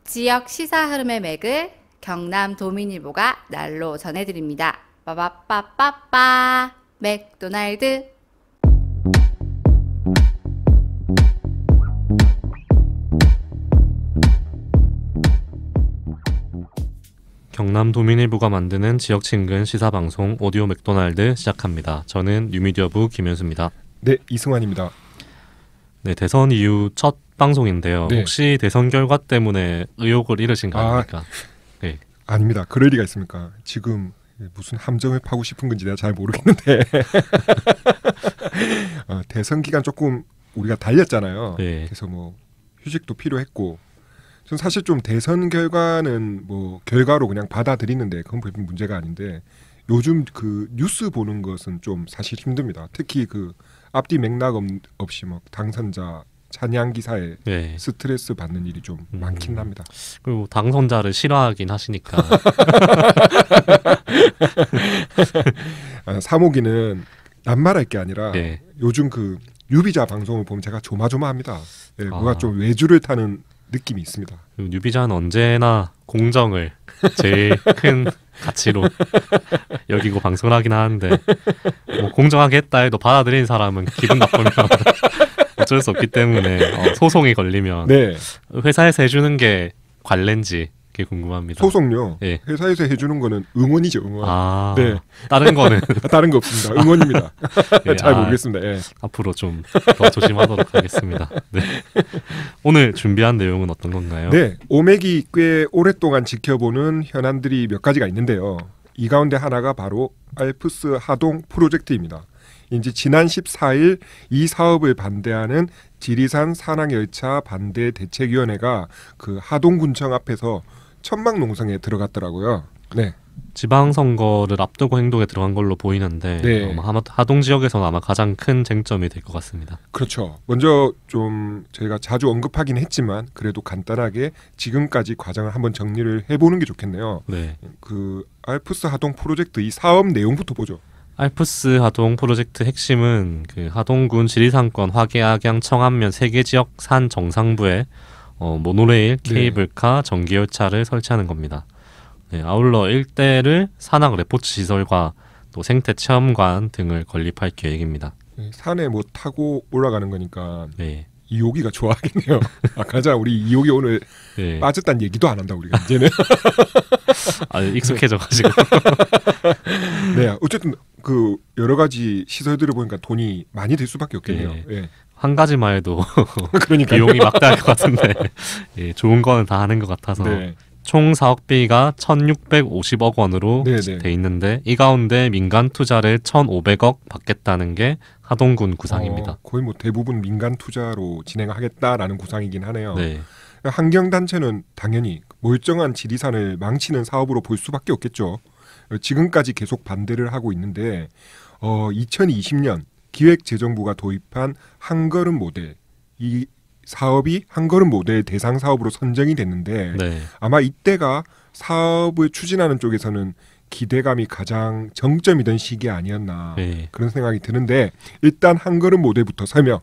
지역 시사 흐름의 맥을 경남 도민일보가 날로 전해드립니다. 빠바빠빠빠 맥도날드. 경남 도민일보가 만드는 지역 친근 시사 방송 오디오 맥도날드 시작합니다. 저는 뉴미디어부 김현수입니다. 네, 이승환입니다. 네, 대선 이후 첫 방송인데요. 네. 혹시 대선 결과 때문에 의욕을 잃으신 거 아닙니까? 네. 아닙니다. 그럴 리가 있습니까? 지금 무슨 함정을 파고 싶은 건지 내가 잘 모르겠는데 대선 기간 조금 우리가 달렸잖아요. 네. 그래서 뭐 휴식도 필요했고, 전 사실 좀 대선 결과는 뭐 결과로 그냥 받아들이는데 그건 별 문제가 아닌데, 요즘 그 뉴스 보는 것은 좀 사실 힘듭니다. 특히 그 앞뒤 맥락 없이 막 당선자 찬양 기사에 네. 스트레스 받는 일이 좀 많긴 합니다. 그리고 당선자를 싫어하긴 하시니까. 사모기는 낱말할 게 아니라 네. 요즘 그 유비자 방송을 보면 제가 조마조마합니다. 예, 뭔가 좀 외주를 타는 느낌이 있습니다. 그리고 뉴비자는 언제나 공정을 제일 큰 가치로 여기고 방송을 하긴 하는데, 뭐 공정하게 했다 해도 받아들인 사람은 기분 나쁘면 어쩔 수 없기 때문에 소송이 걸리면 네, 회사에서 해주는 게 관례인지 그게 궁금합니다. 소송요. 예. 회사에서 해주는 거는 응원이죠, 응원. 아, 네. 다른 거는 다른 거 없습니다. 응원입니다. 예, 잘 모르겠습니다. 예. 앞으로 좀 더 조심하도록 하겠습니다. 네. 오늘 준비한 내용은 어떤 건가요? 네, 오맥이 꽤 오랫동안 지켜보는 현안들이 몇 가지가 있는데요. 이 가운데 하나가 바로 알프스 하동 프로젝트입니다. 이제 지난 14일 이 사업을 반대하는 지리산 산악열차 반대 대책위원회가 그 하동군청 앞에서 천막농성에 들어갔더라고요. 네. 지방선거를 앞두고 행동에 들어간 걸로 보이는데, 네. 하동 지역에서는 아마 가장 큰 쟁점이 될 것 같습니다. 그렇죠. 먼저 좀 저희가 자주 언급하긴 했지만 그래도 간단하게 지금까지 과정을 한번 정리를 해보는 게 좋겠네요. 네. 그 알프스 하동 프로젝트 이 사업 내용부터 보죠. 알프스 하동 프로젝트 핵심은 그 하동군 지리산권 화계악양 청안면 3개 지역 산 정상부에 모노레일, 케이블카, 전기열차를 설치하는 겁니다. 네, 아울러 일대를 산악 레포츠 시설과 또 생태 체험관 등을 건립할 계획입니다. 산에 뭐 타고 올라가는 거니까 네. 이호기가 좋아하겠네요. 가자, 우리 이호기 오늘 네. 빠졌다는 얘기도 안 한다 우리가 이제는. 익숙해져가지고. 네, 어쨌든 그 여러 가지 시설들을 보니까 돈이 많이 들 수밖에 없겠네요. 네. 예. 한 가지만 해도 그러니까 비용이 막대할 것 같은데, 예, 좋은 거는 다 하는 것 같아서. 네. 총 사업비가 1,650억 원으로 네네. 돼 있는데, 이 가운데 민간 투자를 1,500억 받겠다는 게 하동군 구상입니다. 거의 뭐 대부분 민간 투자로 진행하겠다라는 구상이긴 하네요. 네. 환경단체는 당연히 멀쩡한 지리산을 망치는 사업으로 볼 수밖에 없겠죠. 지금까지 계속 반대를 하고 있는데 2020년 기획재정부가 도입한 한걸음 모델, 이 사업이 한걸음 모델 대상 사업으로 선정이 됐는데 네. 아마 이때가 사업을 추진하는 쪽에서는 기대감이 가장 정점이던 시기 아니었나 네. 그런 생각이 드는데, 일단 한걸음 모델부터 설명.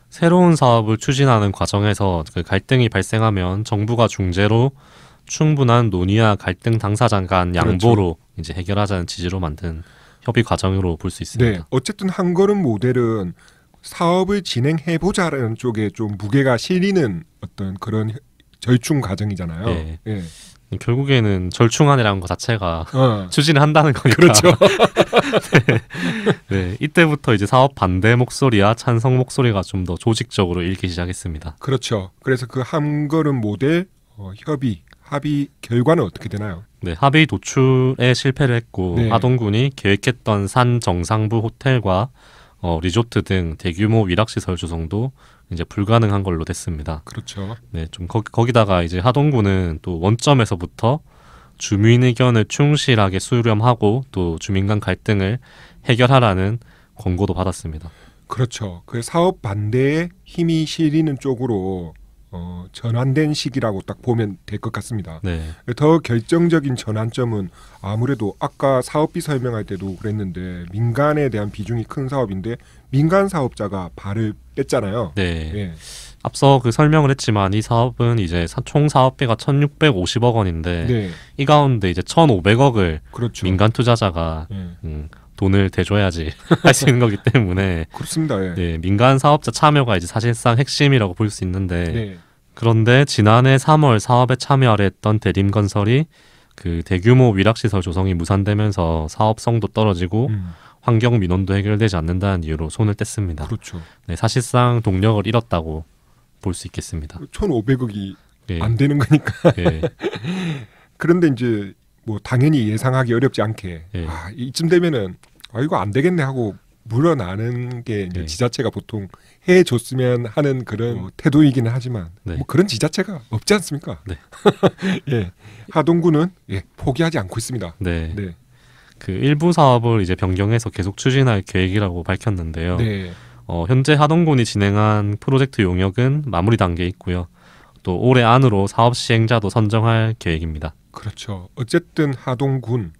새로운 사업을 추진하는 과정에서 그 갈등이 발생하면 정부가 중재로 충분한 논의와 갈등 당사자 간 양보로 이제 해결하자는 취지로 만든 협의 과정으로 볼 수 있습니다. 네, 어쨌든 한걸음 모델은 사업을 진행해보자라는 쪽에 좀 무게가 실리는 어떤 그런 절충 과정이잖아요. 네. 예. 결국에는 절충안이라는 것 자체가 어. 추진을 한다는 거니까. 그렇죠. 네, 이때부터 이제 사업 반대 목소리와 찬성 목소리가 좀 더 조직적으로 일기 시작했습니다. 그렇죠. 그래서 그 한걸음 모델 합의 결과는 어떻게 되나요? 네, 합의 도출에 실패를 했고, 네. 하동군이 계획했던 산 정상부 호텔과 리조트 등 대규모 위락시설 조성도 이제 불가능한 걸로 됐습니다. 그렇죠. 네, 좀 거기다가 이제 하동군은 또 원점에서부터 주민 의견을 충실하게 수렴하고 또 주민 간 갈등을 해결하라는 권고도 받았습니다. 그렇죠. 그 사업 반대에 힘이 실리는 쪽으로 전환된 시기라고 딱 보면 될 것 같습니다. 네, 더 결정적인 전환점은 아무래도 아까 사업비 설명할 때도 그랬는데 민간에 대한 비중이 큰 사업인데 민간 사업자가 발을 뺐잖아요. 네. 예. 앞서 그 설명을 했지만 이 사업은 이제 총 사업비가 1,650억 원인데 네, 이 가운데 이제 1,500억을 그렇죠. 민간 투자자가 예. 돈을 대줘야지 할 수 있는 거기 때문에 그렇습니다. 예. 네, 민간 사업자 참여가 이제 사실상 핵심이라고 볼 수 있는데 네. 그런데 지난해 3월 사업에 참여하려 했던 대림건설이 그 대규모 위락시설 조성이 무산되면서 사업성도 떨어지고 환경 민원도 해결되지 않는다는 이유로 손을 뗐습니다. 그렇죠. 네, 사실상 동력을 잃었다고 볼 수 있겠습니다. 1,500억이 예, 안 되는 거니까. 예, 그런데 이제 뭐 당연히 예상하기 어렵지 않게 예. 이쯤 되면은 이거 안 되겠네 하고 물러나는 게 이제 예. 지자체가 보통 해줬으면 하는 그런 태도이기는 하지만 네. 뭐 그런 지자체가 없지 않습니까? 네. 예, 하동구는 포기하지 않고 있습니다. 네. 네, 그 일부 사업을 이제 변경해서 계속 추진할 계획이라고 밝혔는데요. 네, 현재 하동군이 진행한 프로젝트 용역은 마무리 단계에 있고요. 또 올해 안으로 사업 시행자도 선정할 계획입니다. 그렇죠. 어쨌든 하동군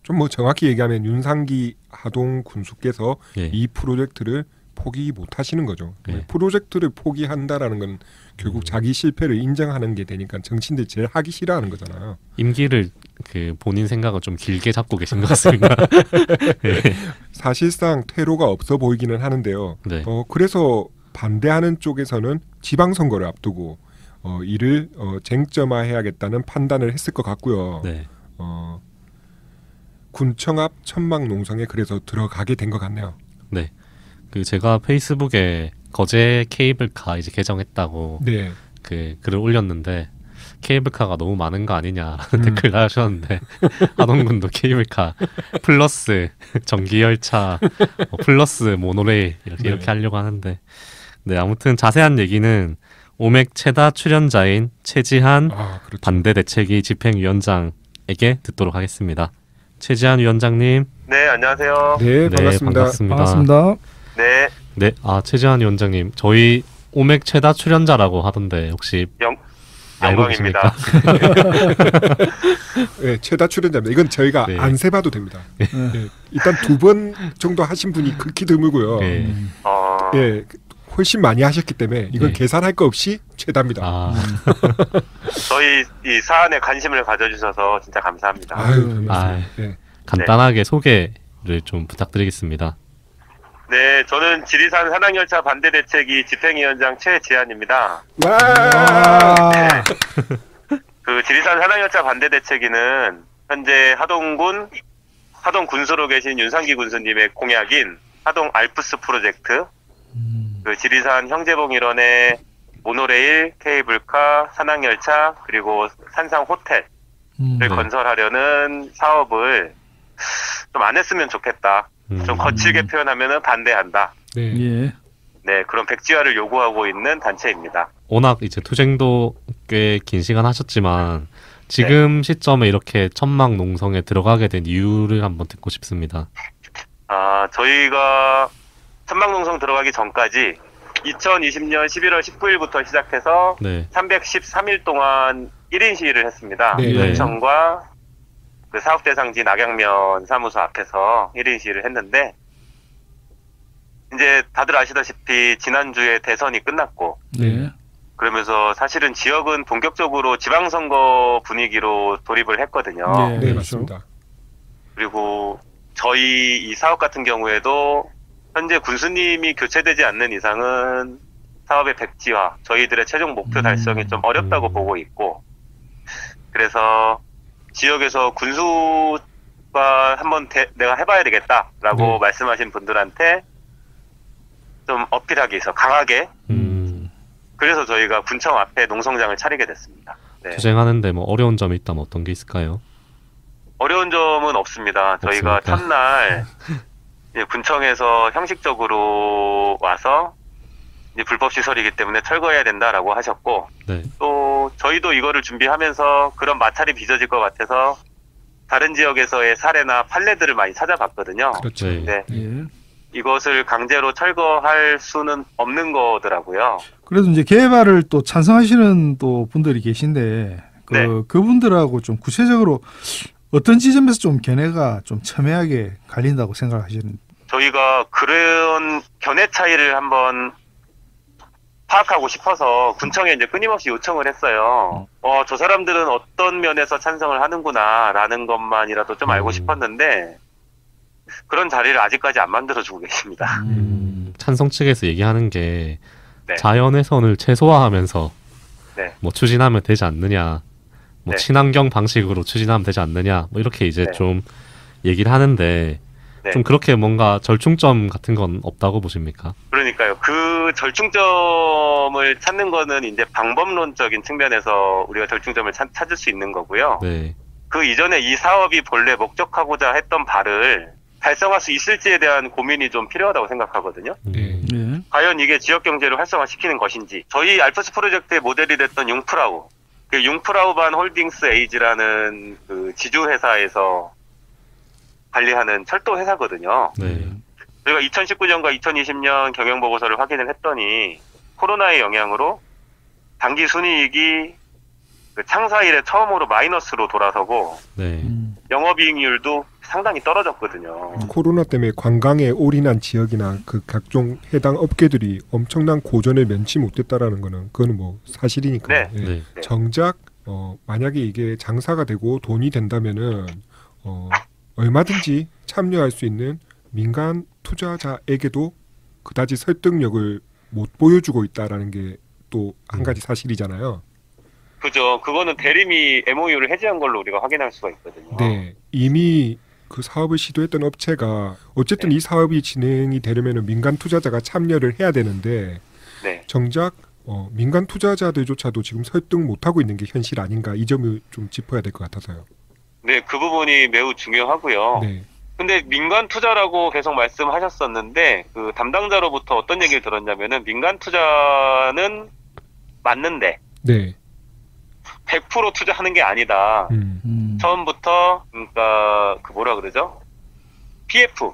좀 뭐 정확히 얘기하면 윤상기 하동 군수께서 예. 이 프로젝트를 포기 못 하시는 거죠. 예. 프로젝트를 포기한다라는 건 결국 자기 실패를 인정하는 게 되니까 정치인들이 제일 하기 싫어하는 거잖아요. 임기를 그 본인 생각을 좀 길게 잡고 계신 것 같습니다. 예. 사실상 퇴로가 없어 보이기는 하는데요. 네. 그래서 반대하는 쪽에서는 지방선거를 앞두고 이를 쟁점화해야겠다는 판단을 했을 것 같고요. 네. 군청 앞 천막 농성에 그래서 들어가게 된 것 같네요. 네. 그 제가 페이스북에 거제 케이블카 이제 개정했다고 네, 그 글을 올렸는데 케이블카가 너무 많은 거 아니냐라는 댓글 달으셨는데 하동군도 케이블카 플러스 전기열차 플러스 모노레일 이렇게 하려고 하는데 네 아무튼 자세한 얘기는 오맥 최다 출연자인 최지한 그렇죠. 반대 대책위 집행위원장에게 듣도록 하겠습니다. 최지한 위원장님. 네, 안녕하세요. 네, 반갑습니다. 반갑습니다. 네, 네, 최지한 위원장님, 저희 오맥 최다 출연자라고 하던데 혹시 알고 영광입니다. 계십니까? 네, 최다 출연자입니다. 이건 저희가 네. 안 세봐도 됩니다. 네, 일단 2번 정도 하신 분이 극히 드물고요. 네. 예, 훨씬 많이 하셨기 때문에 이건 네. 계산할 거 없이 최다입니다. 저희 이 사안에 관심을 가져주셔서 진짜 감사합니다. 아유, 아, 네. 간단하게 소개를 좀 부탁드리겠습니다. 네, 저는 지리산 산악열차 반대 대책위 집행위원장 최지한입니다. 와, 그 지리산 산악열차 반대 대책위는 현재 하동 군수로 계신 윤상기 군수님의 공약인 하동 알프스 프로젝트, 그 지리산 형제봉 일원의 모노레일, 케이블카, 산악열차 그리고 산상 호텔을 네. 건설하려는 사업을 좀 안 했으면 좋겠다. 좀 거칠게 표현하면은 반대한다. 네. 예. 네, 그런 백지화를 요구하고 있는 단체입니다. 워낙 이제 투쟁도 꽤 긴 시간 하셨지만 지금 시점에 이렇게 천막 농성에 들어가게 된 이유를 한번 듣고 싶습니다. 저희가 천막농성 들어가기 전까지 2020년 11월 19일부터 시작해서 네. 313일 동안 1인 시위를 했습니다. 네. 군청과 그 사업대상지 낙양면 사무소 앞에서 1인 시위를 했는데, 이제 다들 아시다시피 지난주에 대선이 끝났고, 네. 그러면서 사실은 지역은 본격적으로 지방선거 분위기로 돌입을 했거든요. 네. 네, 그렇죠. 맞습니다. 그리고 저희 이 사업 같은 경우에도 현재 군수님이 교체되지 않는 이상은 사업의 백지화, 저희들의 최종 목표 달성이 좀 어렵다고 보고 있고, 그래서 지역에서 군수가 한번 내가 해봐야 되겠다라고 말씀하신 분들한테 좀 어필하기 위해서 강하게, 그래서 저희가 군청 앞에 농성장을 차리게 됐습니다. 네. 투쟁하는데 뭐 어려운 점이 있다면 어떤 게 있을까요? 어려운 점은 없습니다. 저희가 없습니까? 첫날 이제 군청에서 형식적으로 와서 이제 불법 시설이기 때문에 철거해야 된다라고 하셨고, 네. 또 저희도 이거를 준비하면서 그런 마찰이 빚어질 것 같아서 다른 지역에서의 사례나 판례들을 많이 찾아봤거든요. 그렇죠. 네. 네, 예. 이것을 강제로 철거할 수는 없는 거더라고요. 그래도 이제 개발을 또 찬성하시는 또 분들이 계신데 네. 그분들하고 좀 구체적으로 어떤 지점에서 좀 견해가 좀 첨예하게 갈린다고 생각하시는? 저희가 그런 견해 차이를 한번 파악하고 싶어서 군청에 이제 끊임없이 요청을 했어요. 저 사람들은 어떤 면에서 찬성을 하는구나라는 것만이라도 좀 알고 싶었는데 그런 자리를 아직까지 안 만들어주고 계십니다. 찬성 측에서 얘기하는 게 네. 자연훼손을 최소화하면서 네. 뭐 추진하면 되지 않느냐, 뭐 네. 친환경 방식으로 추진하면 되지 않느냐, 뭐 이렇게 이제 네. 좀 얘기를 하는데 네. 좀 그렇게 뭔가 절충점 같은 건 없다고 보십니까? 그러니까요. 그 절충점을 찾는 거는 이제 방법론적인 측면에서 우리가 절충점을 찾을 수 있는 거고요. 네. 그 이전에 이 사업이 본래 목적하고자 했던 바를 달성할 수 있을지에 대한 고민이 좀 필요하다고 생각하거든요. 네. 네. 과연 이게 지역 경제를 활성화시키는 것인지. 저희 알프스 프로젝트의 모델이 됐던 융프라우, 그 융프라우반 홀딩스 에이지라는 그 지주회사에서 관리하는 철도 회사거든요. 네. 저희가 2019년과 2020년 경영 보고서를 확인을 했더니 코로나의 영향으로 당기 순이익이 그 창사 이래 처음으로 마이너스로 돌아서고 네. 영업이익률도 상당히 떨어졌거든요. 코로나 때문에 관광에 올인한 지역이나 그 각종 해당 업계들이 엄청난 고전을 면치 못했다라는 거는 그거는 뭐 사실이니까요. 네. 예. 네. 네. 정작 만약에 이게 장사가 되고 돈이 된다면은 얼마든지 참여할 수 있는 민간 투자자에게도 그다지 설득력을 못 보여주고 있다라는 게 또 한 가지 사실이잖아요. 그죠. 그거는 대림이 MOU를 해지한 걸로 우리가 확인할 수가 있거든요. 네, 이미 그 사업을 시도했던 업체가 어쨌든 이 사업이 진행이 되려면 민간 투자자가 참여를 해야 되는데 네. 정작 민간 투자자들조차도 지금 설득 못하고 있는 게 현실 아닌가 이 점을 좀 짚어야 될 것 같아서요. 네, 그 부분이 매우 중요하고요. 네, 근데 민간 투자라고 계속 말씀하셨었는데 그 담당자로부터 어떤 얘기를 들었냐면은 민간 투자는 맞는데 네, 100% 투자하는 게 아니다. 처음부터 그러니까 그 뭐라 그러죠? PF.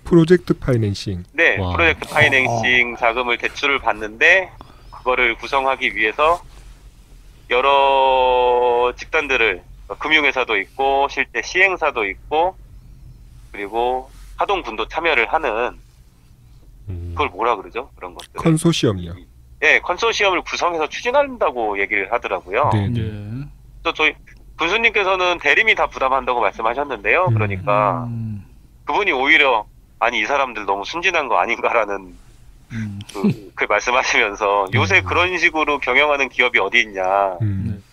프로젝트 파이낸싱. 네, 와. 프로젝트 파이낸싱 자금을 대출을 받는데 그거를 구성하기 위해서 여러 집단들을 금융회사도 있고 실제 시행사도 있고 그리고 하동군도 참여를 하는 그걸 뭐라 그러죠? 그런 것들. 컨소시엄이요. 네, 컨소시엄을 구성해서 추진한다고 얘기를 하더라고요. 네, 네. 네. 또 저희 군수님께서는 대림이 다 부담한다고 말씀하셨는데요. 그러니까 그분이 오히려 아니 이 사람들 너무 순진한 거 아닌가라는 그 말씀하시면서 요새 그런 식으로 경영하는 기업이 어디 있냐.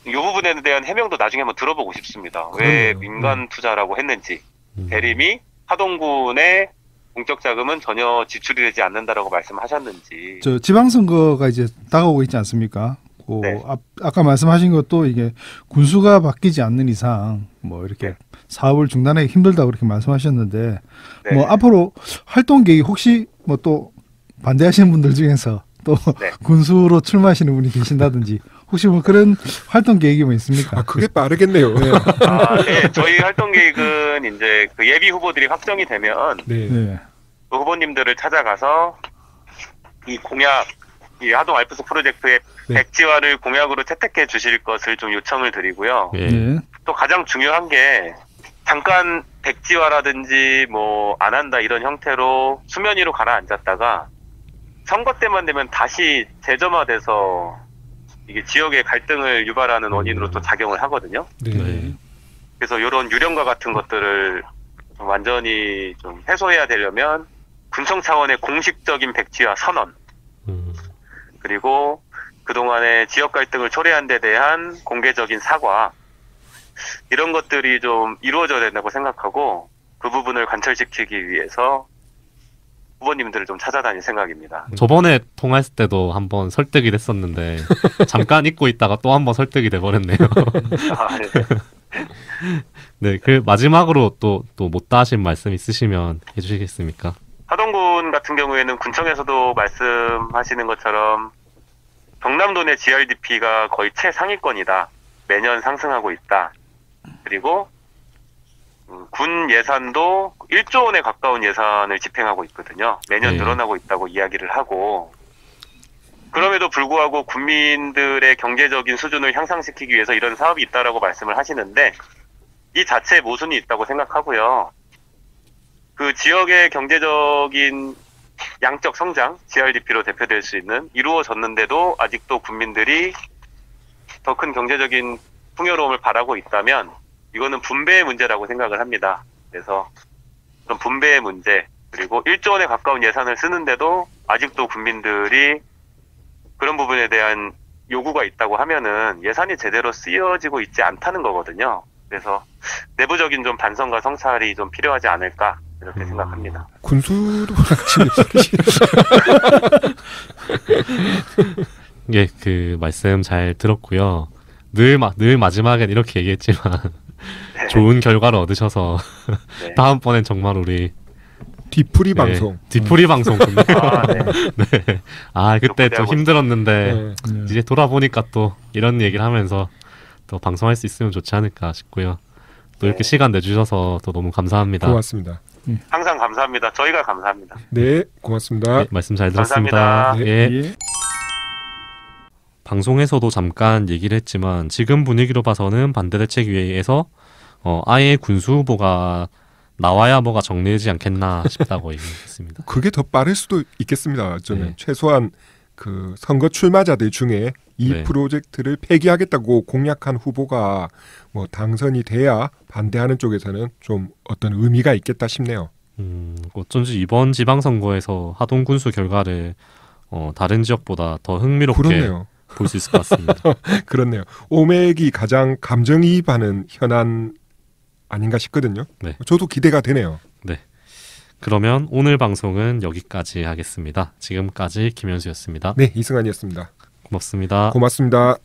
이 부분에 대한 해명도 나중에 한번 들어보고 싶습니다. 왜 그러네요. 민간 투자라고 했는지. 대림이 하동군의 공적 자금은 전혀 지출이 되지 않는다라고 말씀하셨는지. 저 지방선거가 이제 다가오고 있지 않습니까? 네. 아까 말씀하신 것도 이게 군수가 바뀌지 않는 이상 뭐 이렇게 네. 사업을 중단하기 힘들다고 그렇게 말씀하셨는데 네. 뭐 앞으로 활동 계획이 혹시 뭐 또 반대하시는 분들 중에서 또 네. 군수로 출마하시는 분이 계신다든지 혹시 뭐 그런 활동 계획이 뭐 있습니까? 아, 그게 빠르겠네요. 네. 네, 저희 활동 계획은 이제 그 예비 후보들이 확정이 되면 네. 네. 그 후보님들을 찾아가서 이 공약, 이 하동 알프스 프로젝트의 네. 백지화를 공약으로 채택해 주실 것을 좀 요청을 드리고요. 예. 네. 또 가장 중요한 게 잠깐 백지화라든지 뭐 안 한다 이런 형태로 수면 위로 가라앉았다가 선거 때만 되면 다시 재점화돼서 이게 지역의 갈등을 유발하는 원인으로 또 작용을 하거든요. 네. 네. 그래서 이런 유령과 같은 것들을 좀 완전히 좀 해소해야 되려면 군청 차원의 공식적인 백지화 선언 그리고 그동안의 지역 갈등을 초래한 데 대한 공개적인 사과 이런 것들이 좀 이루어져야 된다고 생각하고 그 부분을 관철시키기 위해서 후보님들을 좀 찾아다닐 생각입니다. 저번에 통화했을 때도 한번 설득이 됐었는데 잠깐 잊고 있다가 또 한번 설득이 돼버렸네요. 아, 네. 네, 그 마지막으로 또 못다 하신 말씀 있으시면 해주시겠습니까? 하동군 같은 경우에는 군청에서도 말씀하시는 것처럼 경남도 내 GRDP가 거의 최상위권이다. 매년 상승하고 있다. 그리고 군 예산도 1조 원에 가까운 예산을 집행하고 있거든요. 매년 네. 늘어나고 있다고 이야기를 하고 그럼에도 불구하고 국민들의 경제적인 수준을 향상시키기 위해서 이런 사업이 있다라고 말씀을 하시는데 이 자체에 모순이 있다고 생각하고요. 그 지역의 경제적인 양적 성장, GRDP로 대표될 수 있는 이루어졌는데도 아직도 국민들이 더 큰 경제적인 풍요로움을 바라고 있다면 이거는 분배의 문제라고 생각을 합니다. 그래서 그런 분배의 문제, 그리고 1조 원에 가까운 예산을 쓰는데도 아직도 국민들이 그런 부분에 대한 요구가 있다고 하면은 예산이 제대로 쓰여지고 있지 않다는 거거든요. 그래서 내부적인 좀 반성과 성찰이 좀 필요하지 않을까 이렇게 생각합니다. 군수도 예, 그 말씀 잘 들었고요. 늘 마지막엔 이렇게 얘기했지만 네. 좋은 결과를 얻으셔서 네. 다음번엔 정말 우리 뒤풀이 네, 방송. 뒤풀이 방송 근데 아, 네. 네. 아 그때 좀 힘들었는데 네. 이제 돌아보니까 또 이런 얘기를 하면서 또 방송할 수 있으면 좋지 않을까 싶고요. 또 이렇게 네. 시간 내주셔서 또 너무 감사합니다. 고맙습니다. 항상 감사합니다. 저희가 감사합니다. 네, 고맙습니다. 네, 말씀 잘 들었습니다. 감사합니다. 예. 예. 방송에서도 잠깐 얘기를 했지만 지금 분위기로 봐서는 반대대책위회의에서 아예 군수 후보가 나와야 뭐가 정리되지 않겠나 싶다고 얘기했습니다. 그게 더 빠를 수도 있겠습니다. 어쩌면 네. 최소한 그 선거 출마자들 중에 이 네. 프로젝트를 폐기하겠다고 공약한 후보가 뭐 당선이 돼야 반대하는 쪽에서는 좀 어떤 의미가 있겠다 싶네요. 어쩐지 이번 지방선거에서 하동 군수 결과를 다른 지역보다 더 흥미롭게 그렇네요. 볼 수 있을 것 같습니다. 그렇네요. 오맥이 가장 감정이입하는 현안 아닌가 싶거든요. 네. 저도 기대가 되네요. 그러면 오늘 방송은 여기까지 하겠습니다. 지금까지 김현수였습니다. 네, 이승환이었습니다. 고맙습니다. 고맙습니다.